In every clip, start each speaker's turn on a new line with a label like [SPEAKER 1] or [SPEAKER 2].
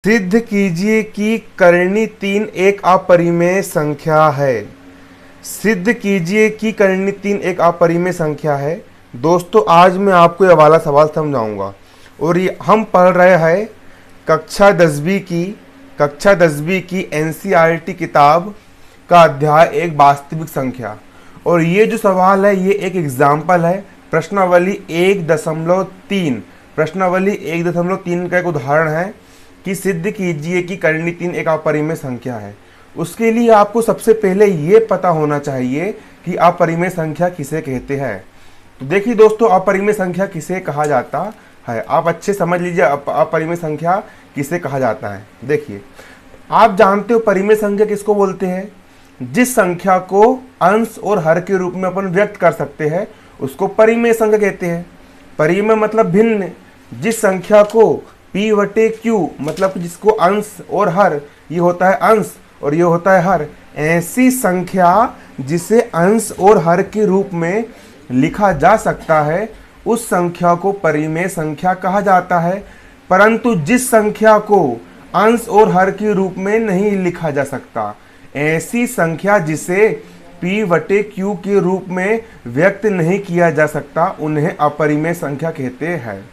[SPEAKER 1] सिद्ध कीजिए कि करनी 3 एक अपरिमेय संख्या है। सिद्ध कीजिए कि करनी 3 एक अपरिमेय संख्या है। दोस्तों, आज मैं आपको ये वाला सवाल समझाऊंगा और ये हम पढ़ रहे हैं कक्षा 10वीं की एनसीईआरटी किताब का अध्याय एक वास्तविक संख्या। और ये जो सवाल है ये एक एग्जाम्पल है, प्रश्नावली 1.3 का एक उदाहरण है कि सिद्ध कीजिए कि करनी 3 एक अपरिमेय संख्या है। उसके लिए आपको सबसे पहले ये पता होना चाहिए कि अपरिमेय संख्या किसे कहते हैं। तो देखिए दोस्तों, अपरिमेय संख्या किसे कहा जाता है, आप अच्छे समझ लीजिए अपरिमेय संख्या किसे कहा जाता है। देखिए, आप जानते हो परिमेय संख्या किसको बोलते हैं? जिस संख्या को अंश और हर के रूप में अपन व्यक्त कर सकते हैं उसको परिमेय संख्या कहते हैं। परिमेय मतलब भिन्न। जिस संख्या को P/Q मतलब जिसको अंश और हर, ये होता है अंश और ये होता है हर, ऐसी संख्या जिसे अंश और हर के रूप में लिखा जा सकता है उस संख्या को परिमेय संख्या कहा जाता है। परंतु जिस संख्या को अंश और हर के रूप में नहीं लिखा जा सकता, ऐसी संख्या जिसे P/Q के रूप में व्यक्त नहीं किया जा सकता, उन्हें अपरिमेय संख्या कहते हैं।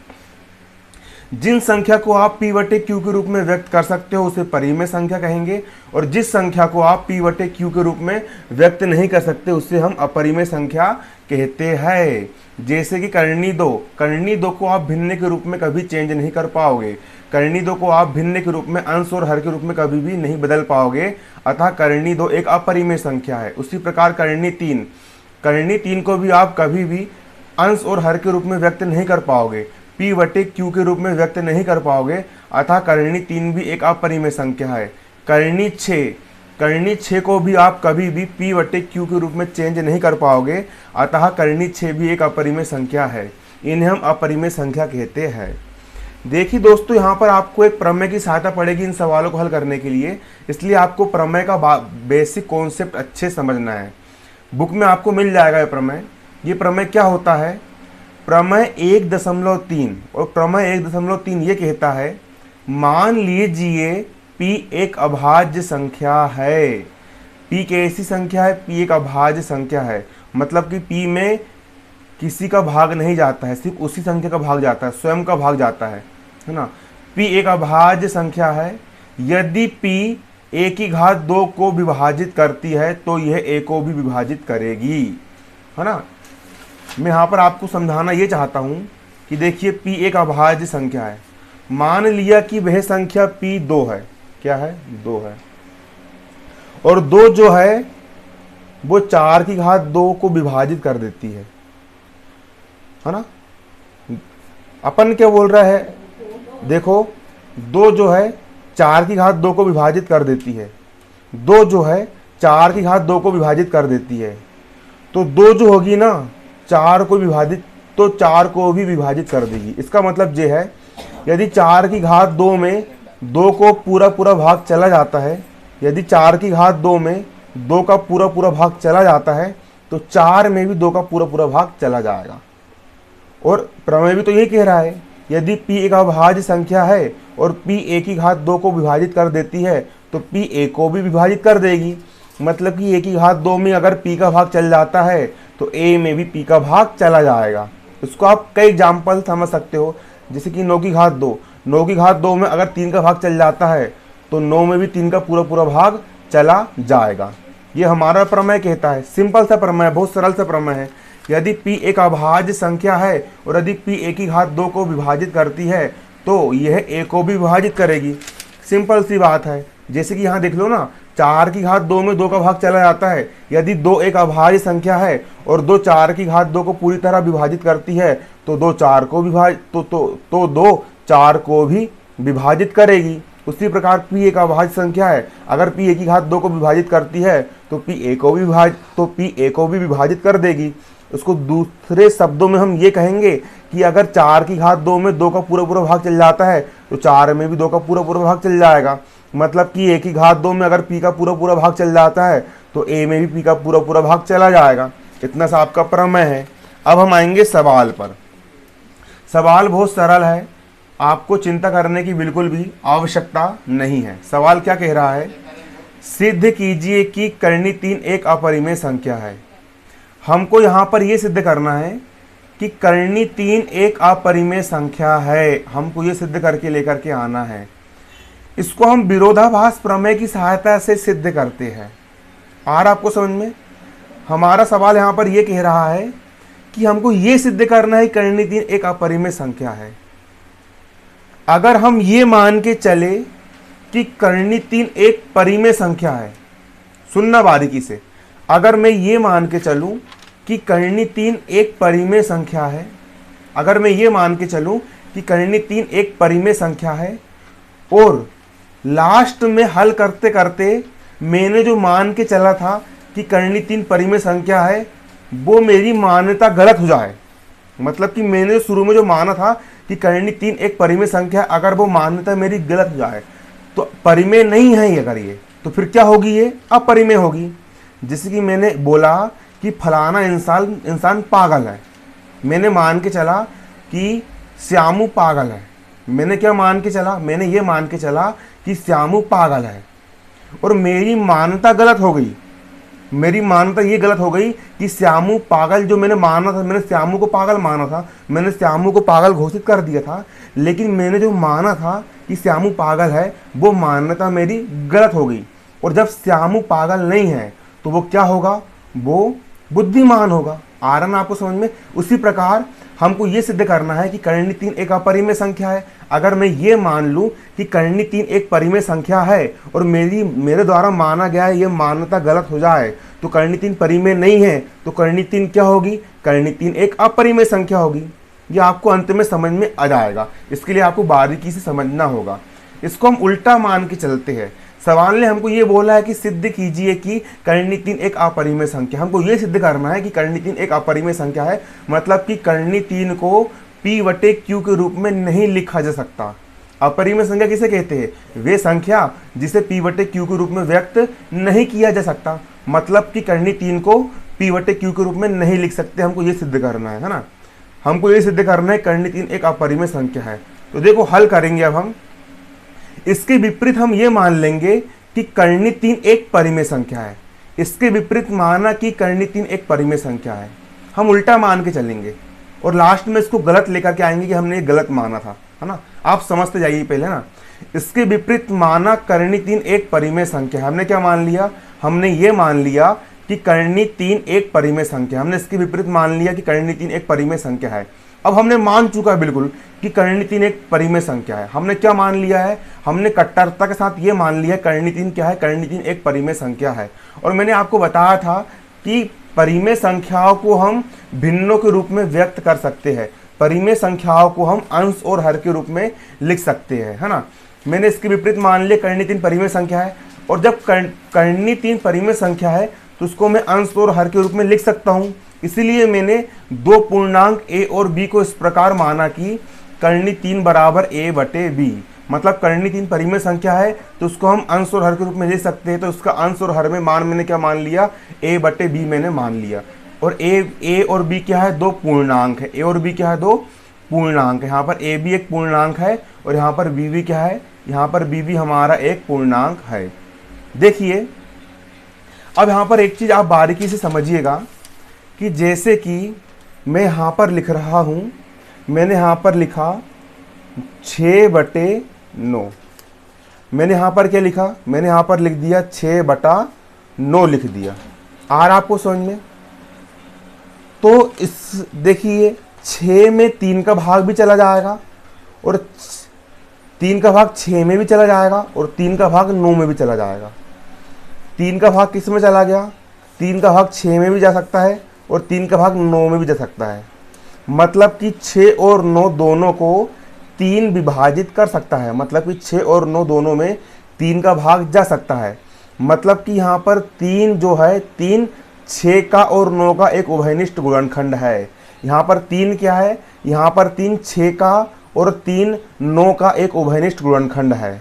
[SPEAKER 1] जिन संख्या को आप P/Q के रूप में व्यक्त कर सकते हो उसे परिमेय संख्या कहेंगे, और जिस संख्या को आप P/Q के रूप में व्यक्त नहीं कर सकते उसे हम अपरिमेय संख्या कहते हैं। जैसे कि करनी 2 को आप भिन्न के रूप में कभी चेंज नहीं कर पाओगे। करनी 2 को आप भिन्न के रूप में अंश और हर के रूप में कभी भी नहीं बदल पाओगे, अतः करनी 2 एक अपरिमेय संख्या है। उसी प्रकार करनी 3 को भी आप कभी भी अंश और हर के रूप में व्यक्त नहीं कर पाओगे, P/Q के रूप में व्यक्त नहीं कर पाओगे, अतः करनी 3 भी एक अपरिमेय संख्या है। करनी 6 को भी आप कभी भी P/Q के रूप में चेंज नहीं कर पाओगे, अतः करनी 6 भी एक अपरिमेय संख्या है। इन्हें हम अपरिमेय संख्या कहते हैं। देखिए दोस्तों, यहाँ पर आपको एक प्रमेय की सहायता पड़ेगी इन सवालों को हल करने के लिए, इसलिए आपको प्रमेय का बेसिक कॉन्सेप्ट अच्छे समझना है। बुक में आपको मिल जाएगा ये प्रमेय। ये प्रमेय क्या होता है? प्रमेय 1.3 और प्रमेय 1.3 ये कहता है, मान लीजिए P एक अभाज्य संख्या है। P कैसी संख्या है? P एक अभाज्य संख्या है, मतलब कि P में किसी का भाग नहीं जाता है, सिर्फ उसी संख्या का भाग जाता है, स्वयं का भाग जाता है ना। P एक अभाज्य संख्या है। यदि P a की घात 2 को विभाजित करती है तो यह a को भी विभाजित करेगी, है ना। मैं यहाँ पर आपको समझाना ये चाहता हूँ कि देखिए P एक अभाज्य संख्या है। मान लिया कि वह संख्या P 2 है। क्या है? 2 है। और 2 जो है वो 4 की घात 2 को विभाजित कर देती है ना। अपन क्या बोल रहा है? देखो, 2 जो है 4 की घात 2 को विभाजित कर देती है। 2 जो है 4 की घात 2 को विभाजित कर देती है, तो 2 जो होगी ना 4 को विभाजित, तो 4 को भी विभाजित कर देगी। इसका मतलब ये है, यदि 4 की घात 2 में 2 को पूरा भाग चला जाता है, यदि 4 की घात 2 में 2 का पूरा भाग चला जाता है तो 4 में भी 2 का पूरा भाग चला जाएगा। और प्रमेय भी तो यही कह रहा है, यदि P एक अभाज्य संख्या है और P a की घात 2 को विभाजित कर देती है तो P a को भी विभाजित कर देगी। मतलब कि a की घात 2 में अगर P का भाग चल जाता है तो a में भी P का भाग चला जाएगा। इसको आप कई एग्जाम्पल समझ सकते हो, जैसे कि 9 की घात 2 में अगर 3 का भाग चल जाता है तो 9 में भी 3 का पूरा भाग चला जाएगा। ये हमारा प्रमेय कहता है। सिंपल सा प्रमेय, बहुत सरल सा प्रमेय है। यदि P एक अभाज्य संख्या है और यदि P a की घात 2 को विभाजित करती है तो यह a को भी विभाजित करेगी। सिंपल सी बात है। जैसे कि यहाँ देख लो ना, 4 की घात 2 में 2 का भाग चला जाता है। यदि 2 एक अभाज्य संख्या है और 2 4 की घात 2 को पूरी तरह विभाजित करती है तो 2 4 को विभाजित तो 2 4 को भी विभाजित करेगी। उसी प्रकार P एक अभाज्य संख्या है, अगर P a की घात 2 को विभाजित करती है तो P a को भी विभाजित कर देगी। उसको दूसरे शब्दों में हम ये कहेंगे कि अगर 4 की घात 2 में 2 का पूरा भाग चल जाता है तो 4 में भी 2 का पूरा भाग चल जाएगा। मतलब कि a की घात 2 में अगर P का पूरा भाग चल जाता है तो a में भी P का पूरा भाग चला जाएगा। इतना सा आपका प्रमेय है। अब हम आएंगे सवाल पर। सवाल बहुत सरल है। आपको चिंता करने की बिल्कुल भी आवश्यकता नहीं है। सवाल क्या कह रहा है, सिद्ध कीजिए कि कर्णी 3 एक अपरिमेय संख्या है। हमको यहाँ पर यह सिद्ध करना है कि कर्णी 3 एक अपरिमेय संख्या है, हमको ये सिद्ध करके लेकर के आना है। इसको हम विरोधाभास प्रमेय की सहायता से सिद्ध करते हैं। और आपको समझ में, हमारा सवाल यहाँ पर यह कह रहा है कि हमको ये सिद्ध करना है कर्णी 3 एक अपरिमेय संख्या है। अगर हम ये मान के चले कि कर्णी 3 एक परिमेय संख्या है, सुनना बारीकी से, अगर मैं ये मान के चलूं कि कर्णी 3 एक परिमेय संख्या है, अगर मैं ये मान के चलूं कि कर्णी 3 एक परिमेय संख्या है, और लास्ट में हल करते करते मैंने जो मान के चला था कि कर्णी 3 परिमेय संख्या है, वो मेरी मान्यता गलत हो जाए, मतलब कि मैंने शुरू में जो माना था कि कर्णी 3 एक परिमेय संख्या है, अगर वो मान्यता मेरी गलत हो जाए तो परिमेय नहीं है ये, अगर ये, तो फिर क्या होगी, ये अपरिमेय होगी। जैसे कि मैंने बोला कि फलाना इंसान पागल है, मैंने मान के चला कि श्यामू पागल है। मैंने क्या मान के चला, मैंने ये मान के चला कि श्यामू पागल है, और मेरी मान्यता गलत हो गई। मेरी मान्यता ये गलत हो गई कि श्यामू पागल, जो मैंने माना था, मैंने श्यामू को पागल माना था, मैंने श्यामू को पागल घोषित कर दिया था, लेकिन मैंने जो माना था कि श्यामू पागल है, वो मान्यता मेरी गलत हो गई। और जब श्यामू पागल नहीं है तो वो क्या होगा, वो बुद्धिमान होगा। आ रहा ना आपको समझ में। उसी प्रकार हमको ये सिद्ध करना है कि कर्णी 3 एक अपरिमेय संख्या है। अगर मैं ये मान लूँ कि कर्णी 3 एक परिमेय संख्या है और मेरे द्वारा माना गया है ये मान्यता गलत हो जाए तो कर्णी 3 परिमेय नहीं है, तो कर्णी 3 क्या होगी, कर्णी 3 एक अपरिमेय संख्या होगी। ये आपको अंत में समझ में आ जाएगा, इसके लिए आपको बारीकी से समझना होगा। इसको हम उल्टा मान के चलते हैं। सवाल ने हमको ये बोला है कि सिद्ध कीजिए कि कर्णी 3 एक अपरिमेय संख्या। हमको ये सिद्ध करना है कि कर्णी 3 एक अपरिमेय संख्या है, मतलब कि कर्णी 3 को P/Q के रूप में नहीं लिखा जा सकता। अपरिमेय संख्या किसे कहते हैं, वे संख्या जिसे P/Q के रूप में व्यक्त नहीं किया जा सकता, मतलब कि कर्णी 3 को P/Q के रूप में नहीं लिख सकते। हमको ये सिद्ध करना है ना, हमको ये सिद्ध करना है कर्णी 3 एक अपरिमेय संख्या है। तो देखो हल करेंगे अब हम। इसके विपरीत हम ये मान लेंगे कि कर्णी 3 एक परिमेय संख्या है। इसके विपरीत माना कि कर्णी 3 एक परिमेय संख्या है, हम उल्टा मान के चलेंगे और लास्ट में इसको गलत लेकर के आएंगे कि हमने ये गलत माना था, है ना। आप समझते जाइए पहले ना। इसके विपरीत माना कर्णी 3 एक परिमेय संख्या है। हमने क्या मान लिया, हमने ये मान लिया कि कर्णी 3 एक परिमेय संख्या, हमने इसके विपरीत मान लिया कि कर्णी 3 एक परिमेय संख्या है। अब हमने मान चुका है बिल्कुल कि कर्णी 3 एक परिमेय संख्या है। हमने क्या मान लिया है, हमने कट्टरता के साथ ये मान लिया है कर्णी 3 क्या है, कर्णी 3 एक परिमेय संख्या है। और मैंने आपको बताया था कि परिमेय संख्याओं को हम भिन्नों के रूप में व्यक्त कर सकते हैं, परिमेय संख्याओं को हम अंश और हर के रूप में लिख सकते हैं, है ना। मैंने इसके विपरीत मान लिया कर्णी 3 परिमेय संख्या है, और जब कर्णी 3 परिमेय संख्या है तो उसको मैं अंश और हर के रूप में लिख सकता हूँ। इसीलिए मैंने दो पूर्णांक a और b को इस प्रकार माना कि कर्णी 3 बराबर a/b, मतलब कर्णी 3 परिमेय संख्या है तो उसको हम अंश और हर के रूप में ले सकते हैं। तो उसका अंश और हर में मान मैंने क्या मान लिया, a/b मैंने मान लिया। और a और b क्या है, दो पूर्णांक है। a और b क्या है, दो पूर्णांक है। यहाँ पर a भी एक पूर्णांक है और यहाँ पर b भी क्या है, यहाँ पर b भी हमारा एक पूर्णांक है। देखिए अब यहाँ पर एक चीज़ आप बारीकी से समझिएगा कि जैसे कि मैं यहाँ पर लिख रहा हूँ, मैंने यहाँ पर लिखा 6/9। मैंने यहाँ पर क्या लिखा, मैंने यहाँ पर लिख दिया 6/9 लिख दिया। आर आपको समझ में। तो इस देखिए 6 में 3 का भाग भी चला जाएगा और 3 का भाग 6 में भी चला जाएगा और 3 का भाग 9 में भी चला जाएगा। 3 का भाग किस में चला गया, 3 का भाग 6 में भी जा सकता है और 3 का भाग 9 में भी जा सकता है। मतलब कि 6 और 9 दोनों को 3 विभाजित कर सकता है, मतलब कि 6 और 9 दोनों में 3 का भाग जा सकता है। मतलब कि यहाँ पर 3 जो है, 3 6 का और 9 का एक उभयनिष्ठ गुणनखंड है। यहाँ पर 3 क्या है, यहाँ पर 3 6 का और 3 9 का एक उभयनिष्ठ गुणनखंड है।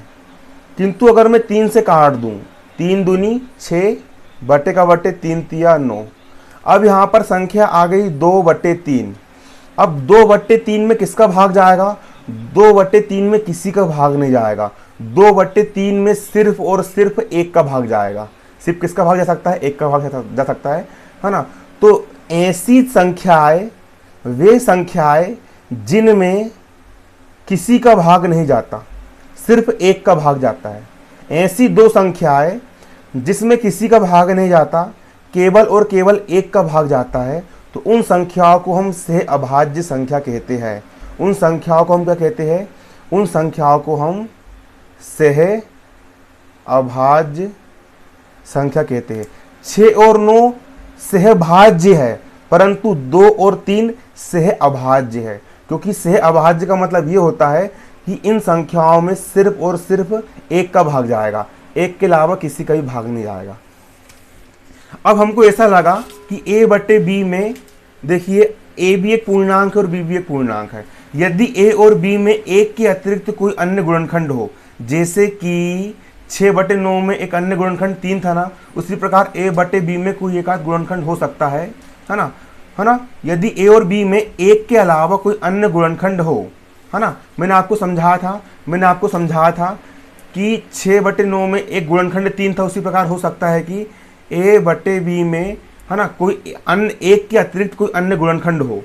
[SPEAKER 1] किंतु अगर मैं 3 से काट दूँ, 3 दूनी 6 बटे का बटे 3 तिया 9। अब यहाँ पर संख्या आ गई 2/3। अब 2/3 में किसका भाग जाएगा, 2/3 में किसी का भाग नहीं जाएगा, 2/3 में सिर्फ और सिर्फ एक का भाग जाएगा। सिर्फ किसका भाग जा सकता है? एक का भाग जा सकता है ना। तो ऐसी संख्याएं, वे संख्याएं जिनमें किसी का भाग नहीं जाता, सिर्फ एक का भाग जाता है। ऐसी दो संख्याएं जिसमें किसी का भाग नहीं जाता, केवल और केवल एक का भाग जाता है, तो उन संख्याओं को हम सह अभाज्य संख्या कहते हैं। उन संख्याओं को हम क्या कहते हैं? उन संख्याओं को हम सह अभाज्य संख्या कहते हैं। 6 और 9 सहभाज्य है, परंतु 2 और 3 सह अभाज्य है, क्योंकि सह अभाज्य का मतलब ये होता है कि इन संख्याओं में सिर्फ और सिर्फ एक का भाग जाएगा, एक के अलावा किसी का भी भाग नहीं जाएगा। अब हमको ऐसा लगा कि a/b में देखिए a भी एक पूर्णांक है और b भी एक पूर्णांक है। यदि a और b में एक के अतिरिक्त कोई अन्य गुणनखंड हो, जैसे कि 6/9 में एक अन्य गुणनखंड 3 था ना, उसी प्रकार a/b में कोई एक आध गुणनखंड हो सकता है ना। यदि a और b में एक के अलावा कोई अन्य गुणनखंड हो, है ना। मैंने आपको समझाया था कि 6/9 में एक गुणनखंड 3 था, उसी प्रकार हो सकता है कि a/b में, है ना, कोई अन्य एक के अतिरिक्त कोई अन्य गुणनखंड हो,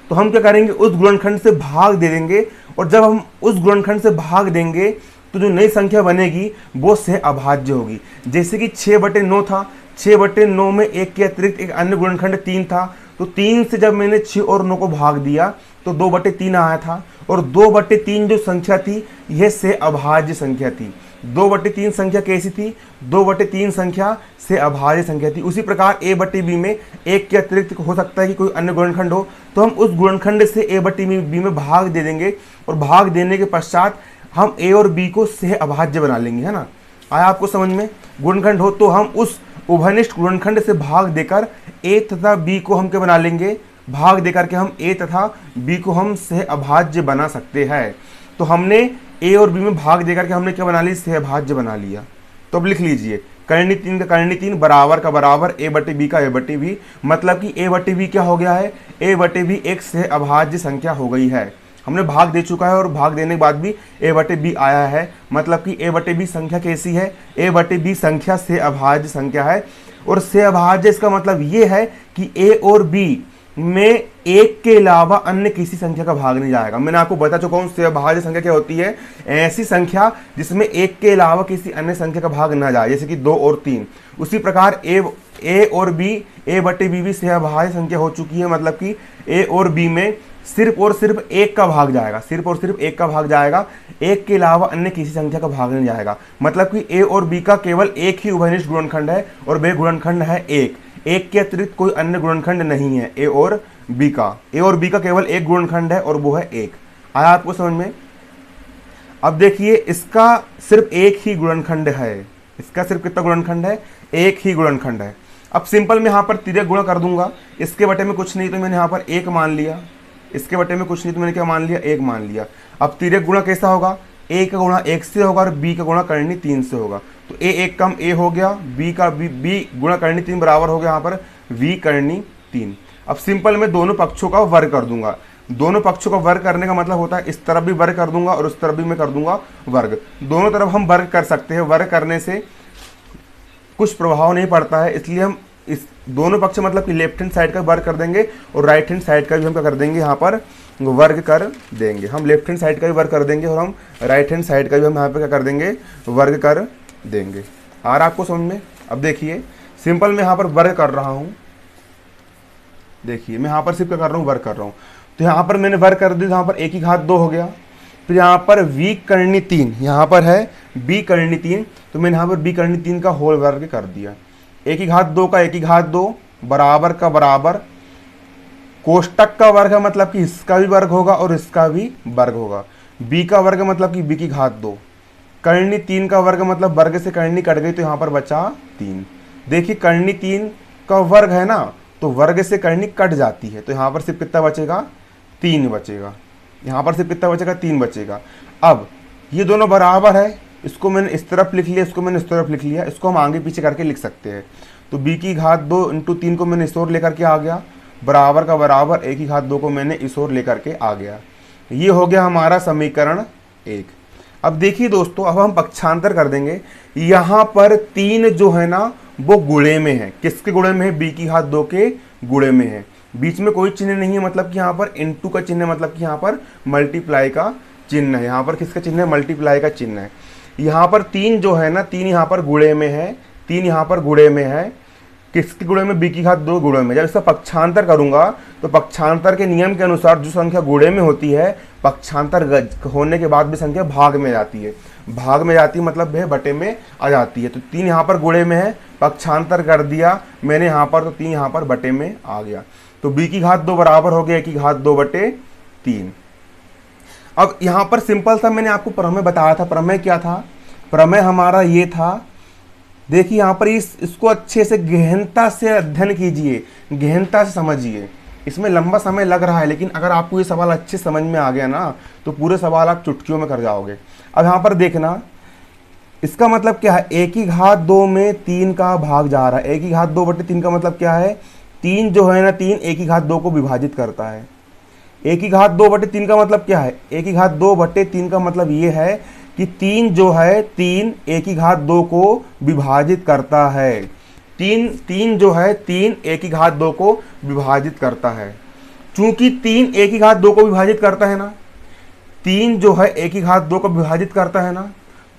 [SPEAKER 1] तो हम क्या करेंगे? उस गुणनखंड से भाग दे देंगे, और जब हम उस गुणनखंड से भाग देंगे तो जो नई संख्या बनेगी वो सह अभाज्य होगी। जैसे कि 6/9 था, 6/9 में एक के अतिरिक्त एक अन्य गुणनखंड 3 था, तो 3 से जब मैंने 6 और 9 को भाग दिया तो 2/3 आया था, और 2/3 जो संख्या थी यह सह अभाज्य संख्या थी। 2/3 संख्या कैसी थी? 2/3 संख्या से अभाज्य संख्या थी। उसी प्रकार a/b में एक के अतिरिक्त हो सकता है कि कोई अन्य गुणनखंड हो, तो हम उस गुणनखंड से a/b में भाग दे देंगे, और भाग देने के पश्चात हम a और b को सह अभाज्य बना लेंगे, है ना। आया आपको समझ में? गुणनखंड हो तो हम उस उभयनिष्ठ गुणनखंड से भाग देकर a तथा b को हम क्या बना लेंगे? भाग देकर के हम a तथा b को हम सह अभाज्य बना सकते हैं। तो हमने a और b में भाग देकर के हमने क्या बना लिया? सह अभाज्य बना लिया। तो अब लिख लीजिए, करनी 3 का करनी 3, बराबर का बराबर, a/b का a/b, मतलब कि a/b क्या हो गया है? a/b एक सह अभाज्य संख्या हो गई है। हमने भाग दे चुका है और भाग देने के बाद भी a/b आया है, मतलब कि a/b संख्या कैसी है? a/b संख्या सह अभाज्य संख्या है। और सह अभाज्य इसका मतलब ये है कि a और b में एक के अलावा अन्य किसी संख्या का भाग नहीं जाएगा। मैंने आपको बता चुका हूं सह अभाज्य संख्या क्या होती है? ऐसी संख्या जिसमें एक के अलावा किसी अन्य संख्या का भाग ना जाए, जैसे कि 2 और 3। उसी प्रकार a और b, a/b भी सह अभाज्य संख्या हो चुकी है, मतलब कि a और b में सिर्फ और सिर्फ एक का भाग जाएगा, सिर्फ और सिर्फ एक का भाग जाएगा, एक के अलावा अन्य किसी संख्या का भाग नहीं जाएगा। मतलब कि a और b का केवल एक ही उभयनिष्ठ गुणनखंड है, और वह गुणनखंड है एक के अतिरिक्त कोई अन्य गुणनखंड नहीं है a और b का केवल एक गुणनखंड है और वो है 1। आया आपको समझ में? अब देखिए, इसका सिर्फ एक ही गुणनखंड है। इसका सिर्फ कितना गुणनखंड है? एक ही गुणनखंड है। अब सिंपल मैं यहाँ पर तिर्यक गुणा कर दूंगा। इसके बटे में कुछ नहीं तो मैंने यहाँ पर 1 मान लिया, इसके बटे में कुछ नहीं तो मैंने क्या मान लिया? 1 मान लिया। अब तिर्यक गुणा कैसा होगा? a का गुणा 1 से होगा और b का गुणा करनी 3 से होगा। तो a 1 कम a हो गया, b गुणा करनी 3 बराबर हो गया यहाँ पर v करनी 3। अब सिंपल मैं दोनों पक्षों का वर्ग कर दूंगा। दोनों पक्षों का वर्ग करने का मतलब होता है इस तरफ भी वर्ग कर दूंगा और उस तरफ भी मैं कर दूंगा वर्ग। दोनों तरफ हम वर्ग कर सकते हैं। वर्ग करने से कुछ प्रभाव नहीं पड़ता है, इसलिए हम इस दोनों पक्ष मतलब कि लेफ्ट हैंड साइड का वर्ग कर देंगे और राइट हैंड साइड का भी हम क्या कर देंगे? यहाँ पर वर्ग कर देंगे। हम लेफ्ट हैंड साइड का भी वर्ग कर देंगे और हम राइट हैंड साइड का भी हम यहाँ पे क्या कर देंगे? वर्ग कर देंगे। आ रहा आपको समझ में? अब देखिए, सिंपल मैं यहाँ पर वर्ग कर रहा हूँ। देखिए, मैं यहाँ पर सिर्फ क्या कर रहा हूँ? वर्ग कर रहा हूँ। तो यहाँ पर मैंने वर्ग कर दिया, यहाँ पर a की घात 2 हो गया। फिर यहाँ पर v करनी 3, यहाँ पर है b करनी 3, तो मैंने यहाँ पर b करनी 3 का होल वर्ग कर दिया। a की घात 2 का a की घात 2 बराबर का बराबर, कोष्टक का वर्ग है मतलब कि इसका भी वर्ग होगा और इसका भी वर्ग होगा। b का वर्ग मतलब कि b की घात 2, करनी 3 का वर्ग मतलब वर्ग से करनी कट गई तो यहाँ पर बचा 3। देखिए, करनी 3 का वर्ग है ना, तो वर्ग से करनी कट जाती है, तो यहाँ पर सिर्फ कितना बचेगा? 3 बचेगा। यहाँ पर सिर्फ कितना बचेगा? 3 बचेगा। अब ये दोनों बराबर है, इसको मैंने इस तरफ लिख लिया, इसको मैंने इस तरफ लिख लिया, इसको हम आगे पीछे करके लिख सकते हैं। तो b की घात 2 × 3 को मैंने इस ओर लेकर के आ गया, बराबर का बराबर a की घात 2 को मैंने इस ओर लेकर के आ गया। ये हो गया हमारा समीकरण 1। अब देखिए दोस्तों, अब हम पक्षांतर कर देंगे। यहाँ पर 3 जो है ना वो गुणे में है। किसके गुणे में है? b की घात 2 के गुणे में है। बीच में कोई चिन्ह नहीं है, मतलब कि यहाँ पर इनटू का चिन्ह है, मतलब कि यहाँ पर मल्टीप्लाई का चिन्ह है। यहाँ पर किसका चिन्ह है? मल्टीप्लाई का चिन्ह है। यहाँ पर 3 जो है ना, 3 यहाँ पर गुणे में है, 3 यहाँ पर गुणे में है। किसके गुणे में? b की घात 2 गुणे में। जब इसका पक्षांतर करूंगा तो पक्षांतर के नियम के अनुसार जो संख्या गुणे में होती है, पक्षांतर होने के बाद भी संख्या भाग में जाती है। भाग में जाती है मतलब है बटे में आ जाती है। तो 3 यहाँ पर गुणे में है, पक्षांतर कर दिया मैंने यहाँ पर, तो 3 यहाँ पर बटे में आ गया। तो b की घात 2 बराबर हो गया a की घात 2 बटे 3। अब यहाँ पर सिंपल सा मैंने आपको प्रमेय बताया था। प्रमेय क्या था? प्रमेय हमारा ये था, देखिए यहाँ पर इसको अच्छे से गहनता से अध्ययन कीजिए, गहनता से समझिए। इसमें लंबा समय लग रहा है, लेकिन अगर आपको ये सवाल अच्छे समझ में आ गया ना तो पूरे सवाल आप चुटकियों में कर जाओगे। अब यहाँ पर देखना, इसका मतलब क्या है? a की घात 2 में 3 का भाग जा रहा है। a की घात 2 बटे 3 का मतलब क्या है? 3 जो है ना, 3 a की घात 2 को विभाजित करता है। a की घात 2 बटे 3 का मतलब क्या है? a की घात 2 बटे 3 का मतलब ये है कि 3 जो है 3 a की घात 2 को विभाजित करता है। 3 जो है 3 a की घात 2 को विभाजित करता है। चूंकि 3 a की घात 2 को विभाजित करता है ना, 3 जो है a की घात 2 को विभाजित करता है ना,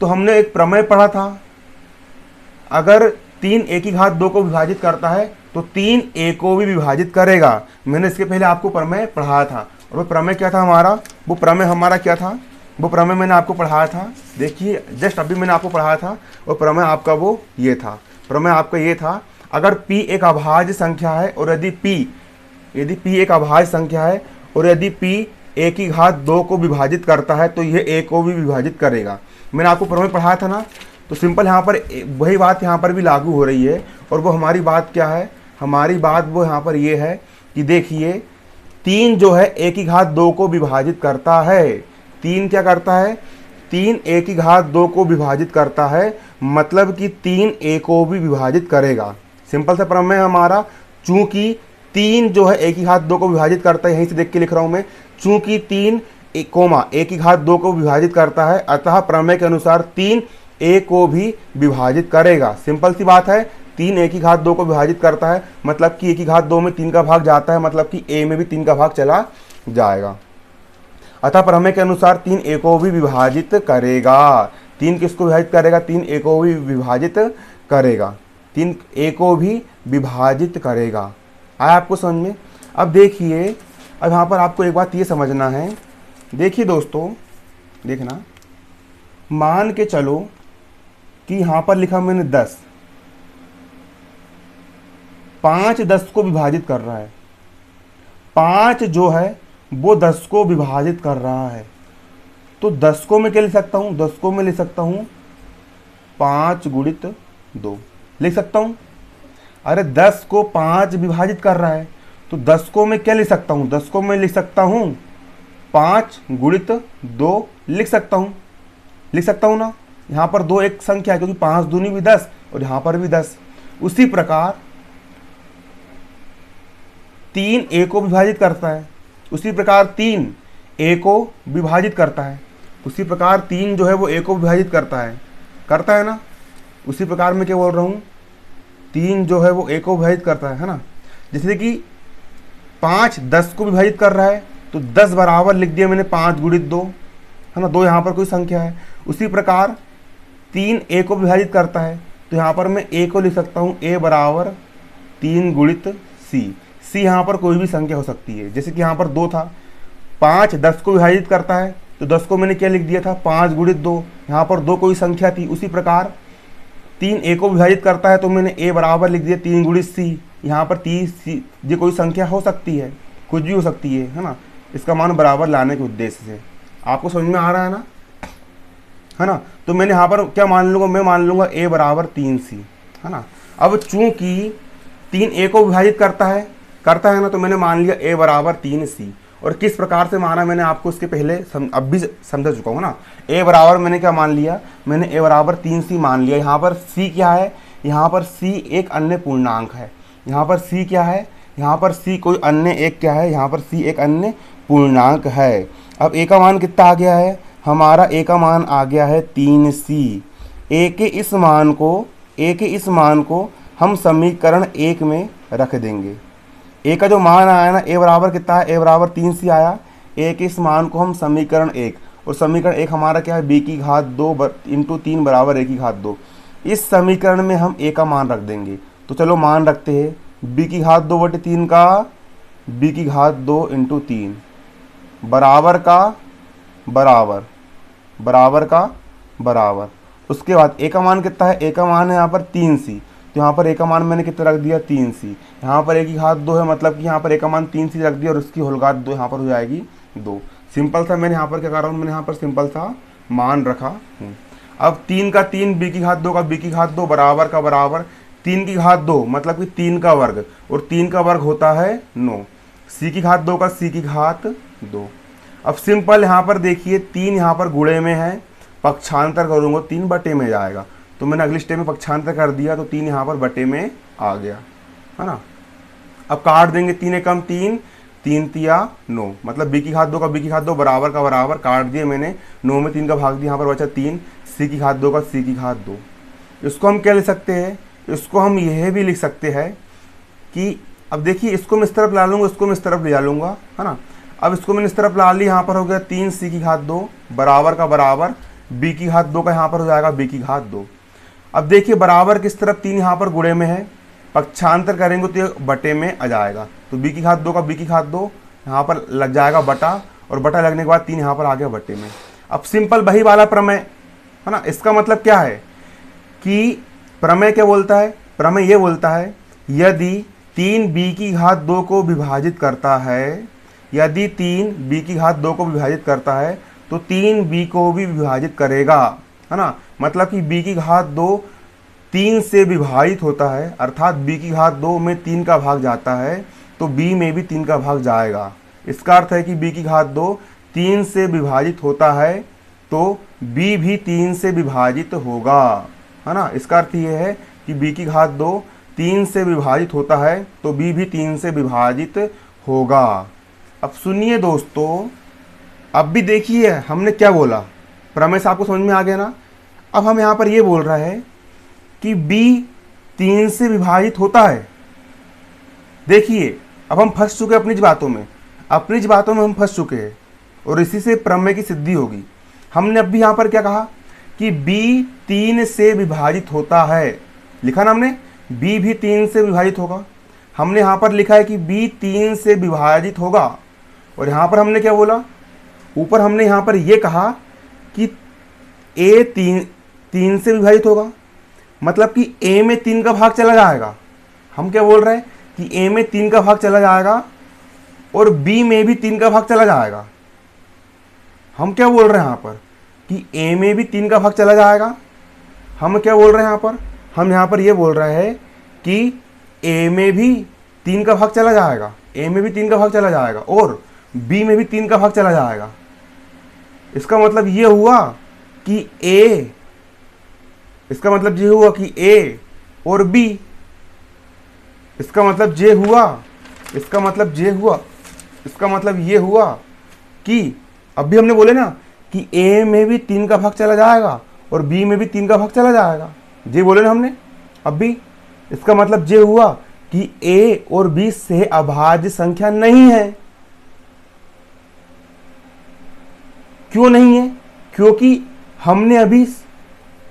[SPEAKER 1] तो हमने एक प्रमेय पढ़ा था, अगर 3 a की घात 2 को विभाजित करता है तो 3 a को भी विभाजित करेगा। मैंने इसके पहले आपको प्रमेय पढ़ाया था। और वो प्रमेय क्या था हमारा? वो प्रमेय हमारा क्या था? वो प्रमेय मैंने आपको पढ़ाया था, देखिए जस्ट अभी मैंने आपको पढ़ाया था। और प्रमेय आपका वो ये था, प्रमेय आपका ये था, अगर p एक अभाज्य संख्या है और यदि p एक अभाज्य संख्या है और यदि p a की घात 2 को विभाजित करता है तो यह a को भी विभाजित करेगा। मैंने आपको प्रमेय पढ़ाया था ना, तो सिंपल यहाँ पर वही बात यहाँ पर भी लागू हो रही है। और वो हमारी बात क्या है? हमारी बात वो यहाँ पर ये है कि देखिए 3 जो है a की घात 2 को विभाजित करता है। 3 क्या करता है? 3 a की घात 2 को विभाजित करता है, मतलब कि 3 a को भी विभाजित करेगा। सिंपल सा प्रमेय हमारा, चूंकि 3 जो है a की घात 2 को विभाजित करता है, यहीं से देख के लिख रहा हूं मैं, चूंकि 3 a की घात 2 को विभाजित करता है, अतः प्रमेय के अनुसार 3 a को भी विभाजित करेगा। सिंपल सी बात है, 3 a की घात 2 को विभाजित करता है, मतलब कि a की घात 2 में 3 का भाग जाता है, मतलब कि a में भी 3 का भाग चला जाएगा। अतः प्रमेय के अनुसार 3 a को भी विभाजित करेगा। 3 किसको विभाजित करेगा? 3 a को भी विभाजित करेगा। 3 a को भी विभाजित करेगा। आया आपको समझ में? अब देखिए, अब यहाँ पर आपको एक बात ये समझना है। देखिए दोस्तों, देखना, मान के चलो कि यहाँ पर लिखा मैंने 10, 5 10 को विभाजित कर रहा है। 5 जो है वो 10 को विभाजित कर रहा है, तो 10 को मैं क्या लिख सकता हूँ? 10 को मैं लिख सकता हूँ 5 गुणित 2 लिख सकता हूँ। अरे 10 को 5 विभाजित कर रहा है, तो 10 को मैं क्या लिख सकता हूँ? 10 को मैं लिख सकता हूँ 5 गुणित 2 लिख सकता हूँ। लिख सकता हूँ ना? यहाँ पर 2 एक संख्या है, क्योंकि 5 दूनी भी 10 और यहाँ पर भी 10। उसी प्रकार 3 a को विभाजित करता है, उसी प्रकार 3 a को विभाजित करता है, उसी प्रकार 3 जो है वो a को विभाजित करता है ना। उसी प्रकार मैं क्या बोल रहा हूँ? 3 जो है वो a को विभाजित करता है ना। जैसे कि 5 10 को विभाजित कर रहा है, तो 10 बराबर लिख दिया मैंने 5 गुणित 2, है ना। 2 यहाँ पर कोई संख्या है। उसी प्रकार 3 a को विभाजित करता है, तो यहाँ पर मैं a को लिख सकता हूँ a बराबर 3 गुणित c। c यहाँ पर कोई भी संख्या हो सकती है, जैसे कि यहाँ पर 2 था। 5 10 को विभाजित करता है, तो 10 को मैंने क्या लिख दिया था? 5 गुणित 2। यहाँ पर 2 कोई संख्या थी। उसी प्रकार 3 a को विभाजित करता है, तो मैंने a बराबर लिख दिया 3 गुणित c। यहाँ पर 3 ये कोई संख्या हो सकती है, कुछ भी हो सकती है ना। इसका मान बराबर लाने के उद्देश्य से आपको समझ में आ रहा है ना, है ना। तो मैंने यहाँ पर क्या मान लूँगा? मैं मान लूँगा a बराबर 3c, है ना। अब चूंकि 3 a को विभाजित करता है ना, तो मैंने मान लिया a बराबर 3c। और किस प्रकार से माना मैंने आपको इसके पहले अब भी समझा चुका हूँ ना। a बराबर मैंने क्या मान लिया? मैंने a बराबर 3c मान लिया। यहाँ पर c क्या है? यहाँ पर c एक अन्य पूर्णांक है। यहाँ पर c क्या है? यहाँ पर c कोई अन्य एक क्या है, यहाँ पर c एक अन्य पूर्णांक है। अब a का मान कितना आ गया है, हमारा a का मान आ गया है 3c। a के इस मान को हम समीकरण 1 में रख देंगे। a का जो मान आया ना, a बराबर कितना है, a बराबर 3c आया। a के इस मान को हम समीकरण 1, और समीकरण 1 हमारा क्या है, b की घात 2 इंटू 3 बराबर a की घात 2। इस समीकरण में हम a का मान रख देंगे। तो चलो मान रखते हैं, b की घात 2 बटे 3 का b की घात 2 इंटू 3 बराबर का बराबर। उसके बाद a का मान कितना है, a का मान है यहाँ पर 3c। तो यहाँ पर a का मान मैंने कितना रख दिया, 3c। यहाँ पर a की घात 2 है, मतलब कि यहाँ पर a का मान 3c रख दिया, और उसकी होल घात 2 यहाँ पर हो जाएगी 2। सिंपल सा मैंने यहाँ पर क्या कर रहा हूँ, मैंने यहाँ पर सिंपल सा मान रखा हूँ। अब 3 का 3 b की घात 2 का b की घात 2 बराबर का बराबर, 3 की घात 2 मतलब कि 3 का वर्ग, और 3 का वर्ग होता है 9। c की घात 2 का c की घात 2। अब सिंपल यहाँ पर देखिए 3 यहाँ पर गुणे में है, पक्षांतर करूँगा 3 बटे में जाएगा। तो मैंने अगली स्टेप में पक्षांतर कर दिया, तो 3 यहाँ पर बटे में आ गया, है ना। अब काट देंगे, 3 एकम 3, 3 तिया 9, मतलब b की घात 2 का b की घात 2 बराबर का बराबर, काट दिए मैंने, 9 में 3 का भाग दिया, यहाँ पर बचा 3, c की घात 2 का c की घात 2। इसको हम क्या लिख सकते हैं, इसको हम यह भी लिख सकते हैं कि, अब देखिए इसको मैं इस तरफ ला लूँगा, इसको मैं इस तरफ ले जा लूँगा, है ना। अब इसको मैंने इस तरफ ला ली, यहाँ पर हो गया 3c की घात 2 बराबर का बराबर, b की घात 2 का यहाँ पर हो जाएगा b की घात 2। अब देखिए बराबर किस तरफ, 3 यहाँ पर गुणे में है, पक्षांतर करेंगे तो ये बटे में आ जाएगा। तो b की घात 2 का b की घात 2 यहाँ पर लग जाएगा बटा, और बटा लगने के बाद 3 यहाँ पर आ गया बटे में। अब सिंपल वही वाला प्रमेय, है ना। इसका मतलब क्या है कि प्रमेय क्या बोलता है, प्रमेय ये बोलता है यदि 3b की घात 2 को विभाजित करता है, यदि 3b की घात 2 को विभाजित करता है तो 3b को भी विभाजित करेगा, है ना। मतलब कि b की घात 2 3 से विभाजित होता है, अर्थात b की घात 2 में 3 का भाग जाता है, तो b में भी 3 का भाग जाएगा। इसका अर्थ है कि b की घात 2 3 से विभाजित होता है, तो b भी 3 से विभाजित होगा, है ना। इसका अर्थ ये है कि b की घात 2 3 से विभाजित होता है, तो b भी 3 से विभाजित होगा। अब सुनिए दोस्तों, अब भी देखिए हमने क्या बोला, प्रमेय से आपको समझ में आ गया ना। अब हम यहाँ पर ये बोल रहे हैं कि b 3 से विभाजित होता है। देखिए अब हम फंस चुके हैं अपनी बातों में, हम फंस चुके हैं, और इसी से प्रमेय की सिद्धि होगी। हमने अब भी यहाँ पर क्या कहा कि b 3 से विभाजित होता है, लिखा ना हमने, b भी 3 से विभाजित होगा। हमने यहाँ पर लिखा है कि b 3 से विभाजित होगा, और यहाँ पर हमने क्या बोला, ऊपर हमने यहाँ पर ये कहा कि a 3 से विभाजित होगा, मतलब कि a में 3 का भाग चला जाएगा। हम क्या बोल रहे हैं कि a में 3 का भाग चला जाएगा और b में भी 3 का भाग चला जाएगा। हम क्या बोल रहे हैं यहाँ पर कि a में भी 3 का भाग चला जाएगा। हम क्या बोल रहे हैं यहाँ पर, हम यहाँ पर ये बोल रहे हैं कि a में भी 3 का भाग चला जाएगा, a में भी 3 का भाग चला जाएगा, और b में भी 3 का भाग चला जाएगा। इसका मतलब ये हुआ कि a, इसका मतलब ये हुआ कि a और b, इसका मतलब ये हुआ, इसका मतलब ये हुआ, इसका मतलब ये हुआ कि अभी हमने बोले ना कि a में भी 3 का भाग चला जाएगा और b में भी 3 का भाग चला जाएगा, ये बोले ना हमने अभी। इसका मतलब ये हुआ कि a और b से अभाज्य संख्या नहीं है। क्यों नहीं है, क्योंकि हमने अभी,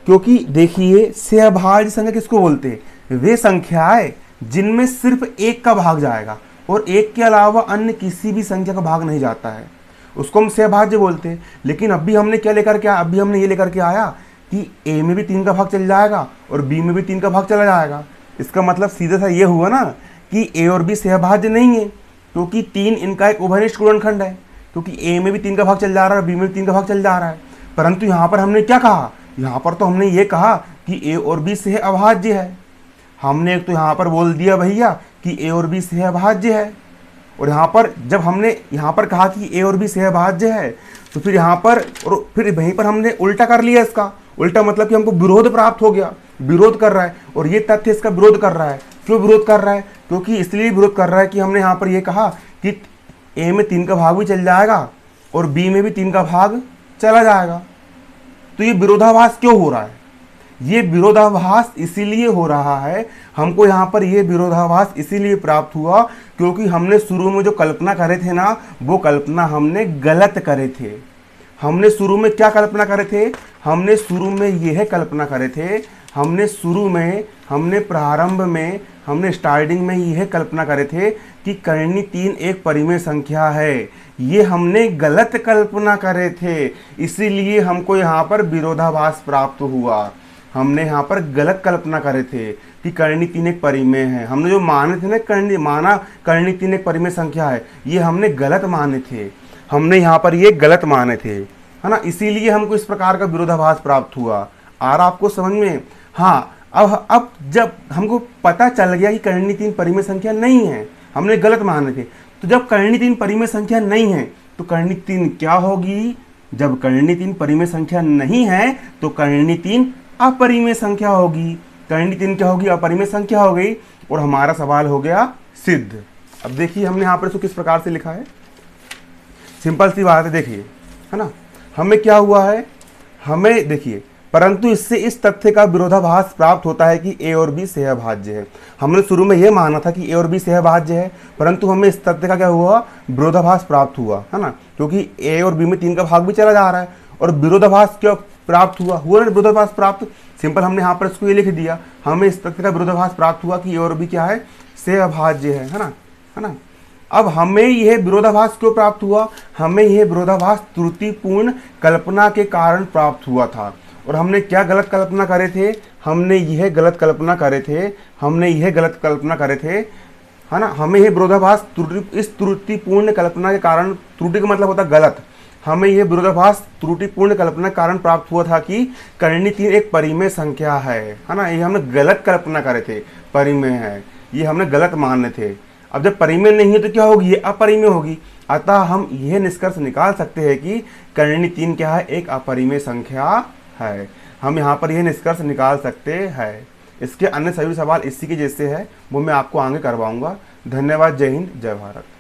[SPEAKER 1] क्योंकि देखिए सहभाज्य संख्या किसको बोलते हैं, वे संख्याएं जिनमें सिर्फ एक का भाग जाएगा और एक के अलावा अन्य किसी भी संख्या का भाग नहीं जाता है, उसको हम सहभाज्य बोलते हैं। लेकिन अभी हमने क्या लेकर के आया, अभी हमने ये लेकर के आया कि a में भी 3 का भाग चल जाएगा और b में भी 3 का भाग चला जाएगा। इसका मतलब सीधा सा ये हुआ ना कि a और b सहभाज्य नहीं है, क्योंकि 3 इनका एक उभयनिष्ठ गुणनखंड है, क्योंकि a में भी 3 का भाग चल जा रहा है, b में भी 3 का भाग चल जा रहा है। परंतु यहाँ पर हमने क्या कहा, यहाँ पर तो हमने ये कहा कि a और b से अभाज्य है। हमने एक तो यहाँ पर बोल दिया भैया कि a और b से अभाज्य है, और यहाँ पर जब हमने यहाँ पर कहा कि a और b से अभाज्य है, तो फिर यहाँ पर और फिर वहीं पर हमने उल्टा कर लिया। इसका उल्टा मतलब कि हमको विरोध प्राप्त हो गया, विरोध कर रहा है और ये तथ्य इसका विरोध कर रहा है। क्यों विरोध कर रहा है? क्योंकि इसलिए विरोध कर रहा है कि हमने यहाँ पर ये कहा कि ए में 3 का भाग भी चल जाएगा और बी में भी 3 का भाग चला जाएगा। तो ये विरोधाभास क्यों हो रहा है? ये विरोधाभास इसीलिए हो रहा है, हमको यहाँ पर ये विरोधाभास इसीलिए प्राप्त हुआ क्योंकि हमने शुरू में जो कल्पना करे थे ना, वो कल्पना हमने गलत करे थे। हमने शुरू में क्या कल्पना करे थे? हमने शुरू में यह कल्पना करे थे, हमने प्रारंभ में, हमने स्टार्टिंग में यह कल्पना करे थे कि कर्णी 3 एक परिमेय संख्या है। ये हमने गलत कल्पना करे थे, इसीलिए हमको यहाँ पर विरोधाभास प्राप्त हुआ। हमने यहाँ पर गलत कल्पना करे थे कि कर्णी 3 एक परिमेय है। हमने जो माने थे ना, कर्णी 3 एक परिमेय संख्या है, ये हमने गलत माने थे। हमने यहाँ पर ये गलत माने थे, है ना, इसीलिए हमको इस प्रकार का विरोधाभास प्राप्त हुआ। आ रहा आपको समझ में? हाँ, अब जब हमको पता चल गया कि कर्णी 3 परिमेय संख्या नहीं है, हमने गलत माने थे, तो जब कर्णी 3 परिमेय संख्या नहीं है तो कर्णी 3 क्या होगी? जब कर्णी 3 परिमेय संख्या नहीं है तो कर्णी 3 अपरिमेय संख्या होगी। कर्णी 3 क्या होगी? अपरिमेय संख्या हो गई और हमारा सवाल हो गया सिद्ध। अब देखिए हमने यहाँ पर इसको किस प्रकार से लिखा है। सिंपल सी बात है, देखिए, है ना, हमें क्या हुआ है, हमें देखिए, परंतु इससे इस तथ्य का विरोधाभास प्राप्त होता है कि ए और बी सहभाज्य है। हमने शुरू में यह माना था कि ए और बी सहभाज्य है, परंतु हमें इस तथ्य का क्या हुआ? विरोधाभास प्राप्त हुआ, है ना, क्योंकि ए और बी में 3 का भाग भी चला जा रहा है। और विरोधाभास क्यों प्राप्त हुआ ना, विरोधाभास प्राप्त, सिंपल हमने यहाँ पर इसको ये लिख दिया, हमें इस तथ्य का विरोधाभास प्राप्त हुआ कि ए और बी क्या है? सहभाज्य है ना, है ना। अब हमें यह विरोधाभास क्यों प्राप्त हुआ? हमें यह विरोधाभास त्रुटिपूर्ण कल्पना के कारण प्राप्त हुआ था। और हमने क्या गलत कल्पना करे थे? हमने यह गलत कल्पना करे थे, है ना। हमें यह विरोधाभास इस त्रुटिपूर्ण कल्पना के कारण, त्रुटि का मतलब होता है गलत, हमें यह विरोधाभास त्रुटिपूर्ण कल्पना के कारण प्राप्त हुआ था कि कर्णी 3 एक परिमेय संख्या है ना। ये हमने गलत कल्पना करे थे, परिमेय है, ये हमने गलत माने थे। अब जब परिमेय नहीं है तो क्या होगी? ये अपरिमेय होगी। अतः हम यह निष्कर्ष निकाल सकते हैं कि कर्णी 3 क्या है? एक अपरिमेय संख्या है। हम यहाँ पर यह निष्कर्ष निकाल सकते हैं। इसके अन्य सभी सवाल इसी के जैसे है, वो मैं आपको आगे करवाऊंगा। धन्यवाद। जय हिंद, जय भारत।